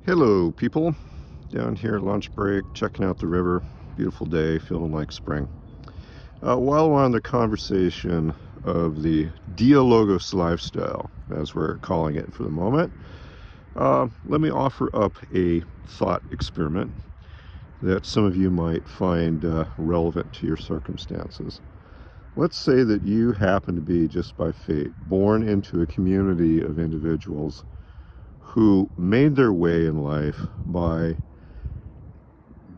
Hello, people. Down here at lunch break, checking out the river. Beautiful day, feeling like spring. While we're on the conversation of the Dialogos lifestyle, as we're calling it for the moment, let me offer up a thought experiment that some of you might find relevant to your circumstances. Let's say that you happen to be, just by fate, born into a community of individuals who made their way in life by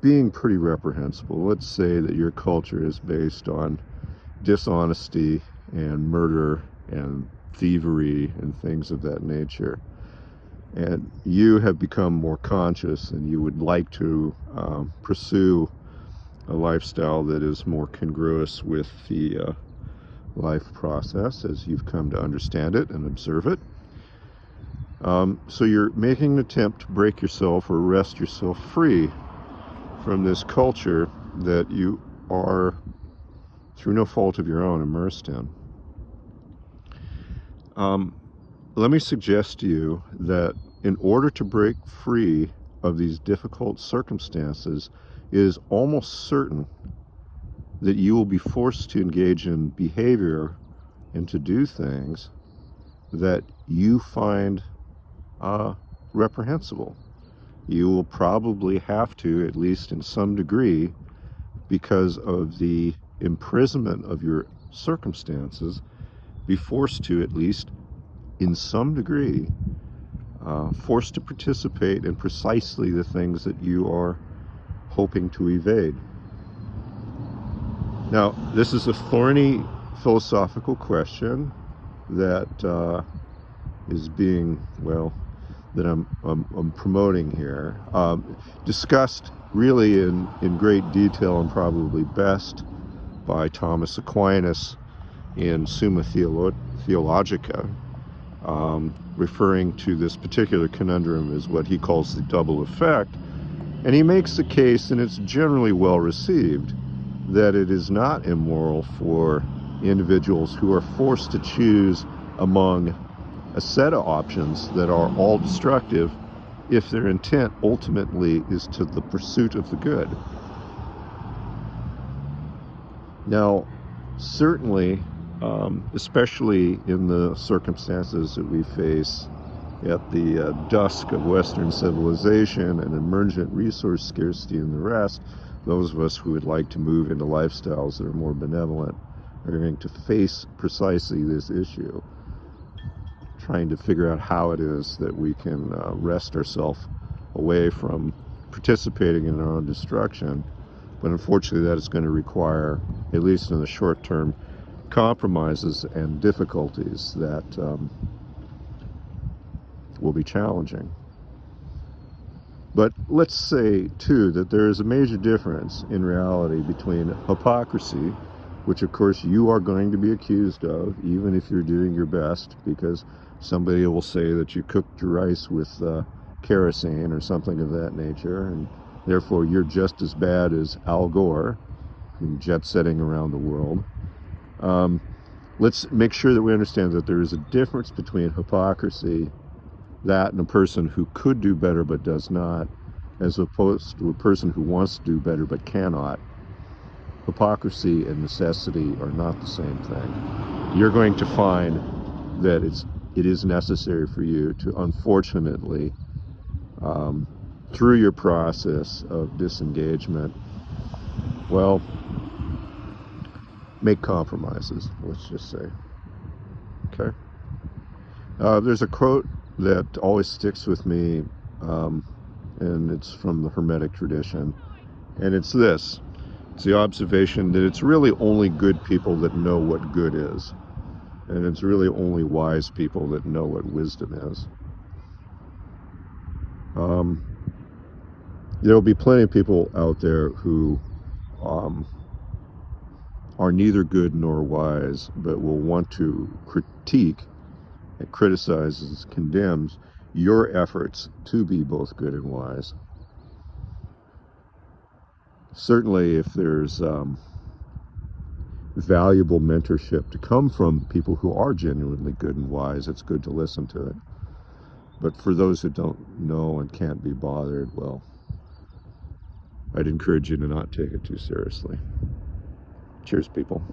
being pretty reprehensible. Let's say that your culture is based on dishonesty and murder and thievery and things of that nature. And you have become more conscious and you would like to pursue a lifestyle that is more congruous with the life process as you've come to understand it and observe it. So you're making an attempt to break yourself or wrest yourself free from this culture that you are, through no fault of your own, immersed in. Let me suggest to you that in order to break free of these difficult circumstances, it is almost certain that you will be forced to engage in behavior and to do things that you find reprehensible. You will probably have to, at least in some degree, because of the imprisonment of your circumstances, be forced to, at least in some degree, forced to participate in precisely the things that you are hoping to evade. Now, this is a thorny philosophical question that is being, that I'm promoting here, discussed really in great detail and probably best by Thomas Aquinas in Summa Theologica, referring to this particular conundrum as what he calls the double effect. And he makes the case, and it's generally well received, that it is not immoral for individuals who are forced to choose among a set of options that are all destructive if their intent ultimately is to the pursuit of the good. Now, certainly, especially in the circumstances that we face at the dusk of Western civilization and emergent resource scarcity and the rest, those of us who would like to move into lifestyles that are more benevolent are going to face precisely this issue, trying to figure out how it is that we can wrest ourselves away from participating in our own destruction. But unfortunately, that is going to require, at least in the short term, compromises and difficulties that will be challenging. But let's say, too, that there is a major difference in reality between hypocrisy, which of course you are going to be accused of, even if you're doing your best, because somebody will say that you cooked your rice with kerosene or something of that nature, and therefore you're just as bad as Al Gore in jet setting around the world. Let's make sure that we understand that there is a difference between hypocrisy, that and a person who could do better but does not, as opposed to a person who wants to do better but cannot. Hypocrisy and necessity are not the same thing. You're going to find that it is necessary for you to, unfortunately, through your process of disengagement, make compromises, let's just say. Okay? There's a quote that always sticks with me, and it's from the Hermetic tradition, and it's this. It's the observation that it's really only good people that know what good is. And it's really only wise people that know what wisdom is. There will be plenty of people out there who are neither good nor wise, but will want to critique and criticize and condemns your efforts to be both good and wise. Certainly, if there's valuable mentorship to come from people who are genuinely good and wise, it's good to listen to it. But for those that don't know and can't be bothered, well, I'd encourage you to not take it too seriously. Cheers, people.